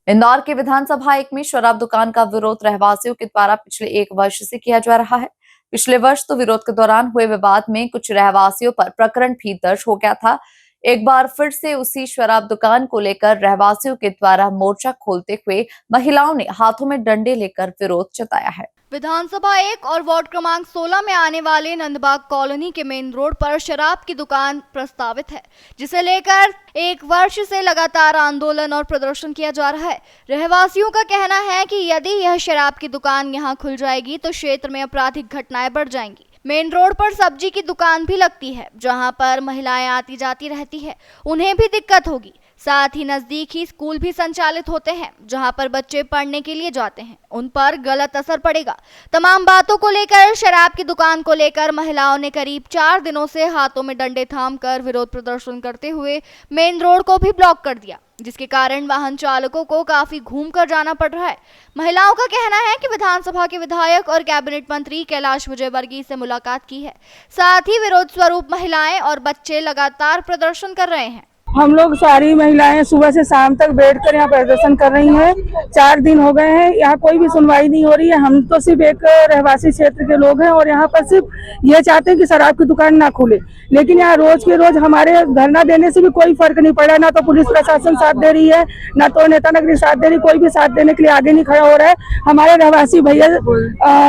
इंदौर के विधानसभा एक में शराब दुकान का विरोध रहवासियों के द्वारा पिछले 1 वर्ष से किया जा रहा है। पिछले वर्ष तो विरोध के दौरान हुए विवाद में कुछ रहवासियों पर प्रकरण भी दर्ज हो गया था। एक बार फिर से उसी शराब दुकान को लेकर रहवासियों के द्वारा मोर्चा खोलते हुए महिलाओं ने हाथों में डंडे लेकर विरोध जताया है। विधानसभा 1 और वार्ड क्रमांक 16 में आने वाले नंदबाग कॉलोनी के मेन रोड पर शराब की दुकान प्रस्तावित है, जिसे लेकर 1 वर्ष से लगातार आंदोलन और प्रदर्शन किया जा रहा है। रहवासियों का कहना है कि यदि यह शराब की दुकान यहां खुल जाएगी तो क्षेत्र में आपराधिक घटनाएं बढ़ जाएंगी। मेन रोड पर सब्जी की दुकान भी लगती है, जहां पर महिलाएं आती जाती रहती है, उन्हें भी दिक्कत होगी। साथ ही नजदीक ही स्कूल भी संचालित होते हैं, जहां पर बच्चे पढ़ने के लिए जाते हैं, उन पर गलत असर पड़ेगा। तमाम बातों को लेकर शराब की दुकान को लेकर महिलाओं ने करीब 4 दिनों से हाथों में डंडे थामकर विरोध प्रदर्शन करते हुए मेन रोड को भी ब्लॉक कर दिया, जिसके कारण वाहन चालकों को काफी घूमकर जाना पड़ रहा है। महिलाओं का कहना है कि विधानसभा के विधायक और कैबिनेट मंत्री कैलाश विजयवर्गीय से मुलाकात की है। साथ ही विरोध स्वरूप महिलाएं और बच्चे लगातार प्रदर्शन कर रहे हैं। हम लोग सारी महिलाएं सुबह से शाम तक बैठकर यहाँ प्रदर्शन कर रही हैं। 4 दिन हो गए हैं, यहाँ कोई भी सुनवाई नहीं हो रही है। हम तो सिर्फ एक रहवासी क्षेत्र के लोग हैं और यहाँ पर सिर्फ ये चाहते हैं कि शराब की दुकान ना खुले, लेकिन यहाँ रोज के रोज हमारे धरना देने से भी कोई फर्क नहीं पड़ा। ना तो पुलिस प्रशासन साथ दे रही है, ना तो नेता नगरी साथ दे रही, कोई भी साथ देने के लिए आगे नहीं खड़ा हो रहा है। हमारे रहवासी भैया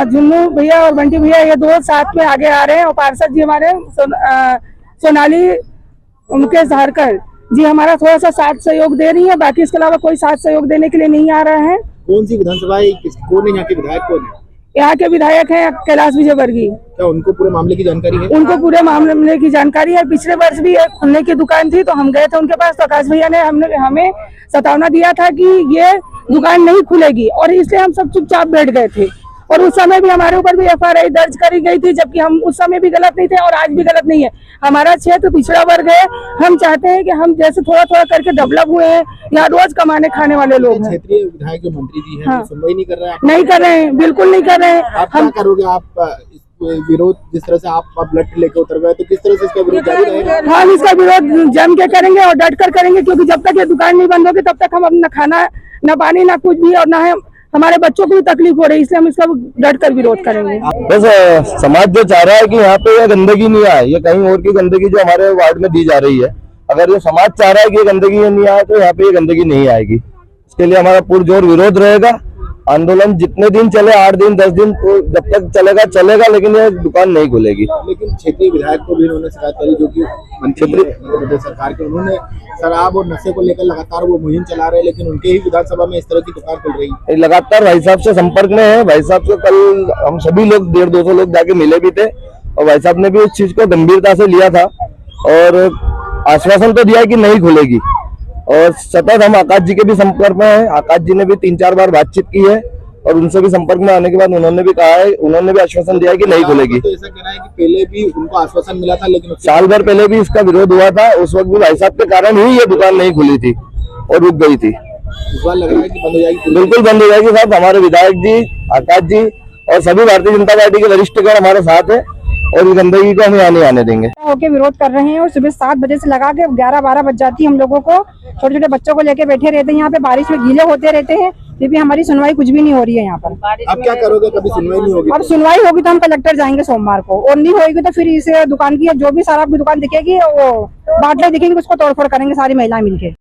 जुन्नू भैया और बंटी भैया ये 2 साथ में आगे आ रहे हैं और पार्षद जी हमारे सोनाली मुकेश धारकर जी हमारा थोड़ा सा साथ सहयोग दे रही है, बाकी इसके अलावा कोई साथ सहयोग देने के लिए नहीं आ रहा है। कौन सी विधानसभा है, कौन है यहाँ के विधायक, कौन है? यहाँ के विधायक हैं कैलाश विजयवर्गीय। क्या उनको पूरे मामले की जानकारी है? उनको पूरे मामले की जानकारी है। पिछले वर्ष भी एक खुलने की दुकान थी तो हम गए थे उनके पास, तो आकाश भैया ने हमें सतावना दिया था कि ये दुकान नहीं खुलेगी और इसलिए हम सब चुपचाप बैठ गए थे। और उस समय भी हमारे ऊपर भी FIR दर्ज करी गई थी, जबकि हम उस समय भी गलत नहीं थे और आज भी गलत नहीं है। हमारा क्षेत्र पिछड़ा वर्ग है, हम चाहते हैं कि हम जैसे थोड़ा थोड़ा करके डेवलप हुए हैं, यहाँ रोज कमाने खाने वाले लोग हैं। क्षेत्रीय विधायक जो मंत्री जी हैं, हाँ। सुनवाई नहीं कर रहे हैं? नहीं कर रहे हैं, बिल्कुल नहीं कर रहे हैं। आप क्या करोगे? आप विरोध जिस तरह से आप ब्लड लेके उतर गए, तो किस तरह से इसका विरोध जारी रहेगा? हम इसका विरोध जम के करेंगे और डट कर करेंगे, क्योंकि जब तक ये दुकान नहीं बंद होगी तब तक हम अपना खाना, न पानी, न कुछ भी, और न हमारे बच्चों को भी तकलीफ हो रही है, इसलिए हम इसका डट कर विरोध करेंगे। बस समाज जो चाह रहा है कि यहाँ पे ये गंदगी नहीं आए, ये कहीं और की गंदगी जो हमारे वार्ड में दी जा रही है, अगर ये समाज चाह रहा है कि ये गंदगी नहीं आए तो यहाँ पे ये गंदगी नहीं आएगी। इसके लिए हमारा पुरजोर विरोध रहेगा। आंदोलन जितने दिन चले, 8 दिन 10 दिन, तो जब तक चलेगा, लेकिन ये दुकान नहीं खुलेगी। लेकिन क्षेत्रीय विधायक को भी उन्होंने शिकायत करी, जो कि मंत्री सरकार के, उन्होंने शराब और नशे को लेकर लगातार वो मुहिम चला रहे हैं, लेकिन उनके ही विधानसभा में इस तरह की दुकान खुल रही है। लगातार भाई साहब से संपर्क में है। भाई साहब से कल हम सभी लोग 150-200 लोग जाके मिले भी थे और भाई साहब ने भी उस चीज को गंभीरता से लिया था और आश्वासन तो दिया कि नहीं खुलेगी। और सतत हम आकाश जी के भी संपर्क में हैं। आकाश जी ने भी 3-4 बार बातचीत की है और उनसे भी संपर्क में आने के बाद उन्होंने भी कहा है, उन्होंने भी आश्वासन दिया है कि नहीं खुलेगी। तो ऐसा कहना है कि पहले भी उनको आश्वासन मिला था, लेकिन साल भर पहले भी इसका विरोध हुआ था। उस वक्त भी भाई साहब के कारण ही ये दुकान नहीं खुली थी और रुक गई थी। इस बार लग रहा है कि बंद हो जाएगी। बिल्कुल बंद हो जाएगी साहब। हमारे विधायक जी, आकाश जी और सभी भारतीय जनता पार्टी के वरिष्ठगण हमारे साथ है और इस गंदगी को हम यहाँ नहीं आने देंगे। होके विरोध कर रहे हैं और सुबह 7 बजे से लगा के 11-12 बज जाती है हम लोगों को। छोटे छोटे बच्चों को लेके बैठे रहते हैं यहाँ पे, बारिश में गीले होते रहते हैं, फिर भी हमारी सुनवाई कुछ भी नहीं हो रही है यहाँ पर। आप क्या करोगे? कभी सुनवाई नहीं होगी? और सुनवाई होगी तो हम कलेक्टर जाएंगे सोमवार को, और नहीं होगी तो फिर इस दुकान की जो भी शराब की दुकान दिखेगी वो बाटले दिखेंगे, उसको तोड़फोड़ करेंगे सारी महिलाएं मिलके।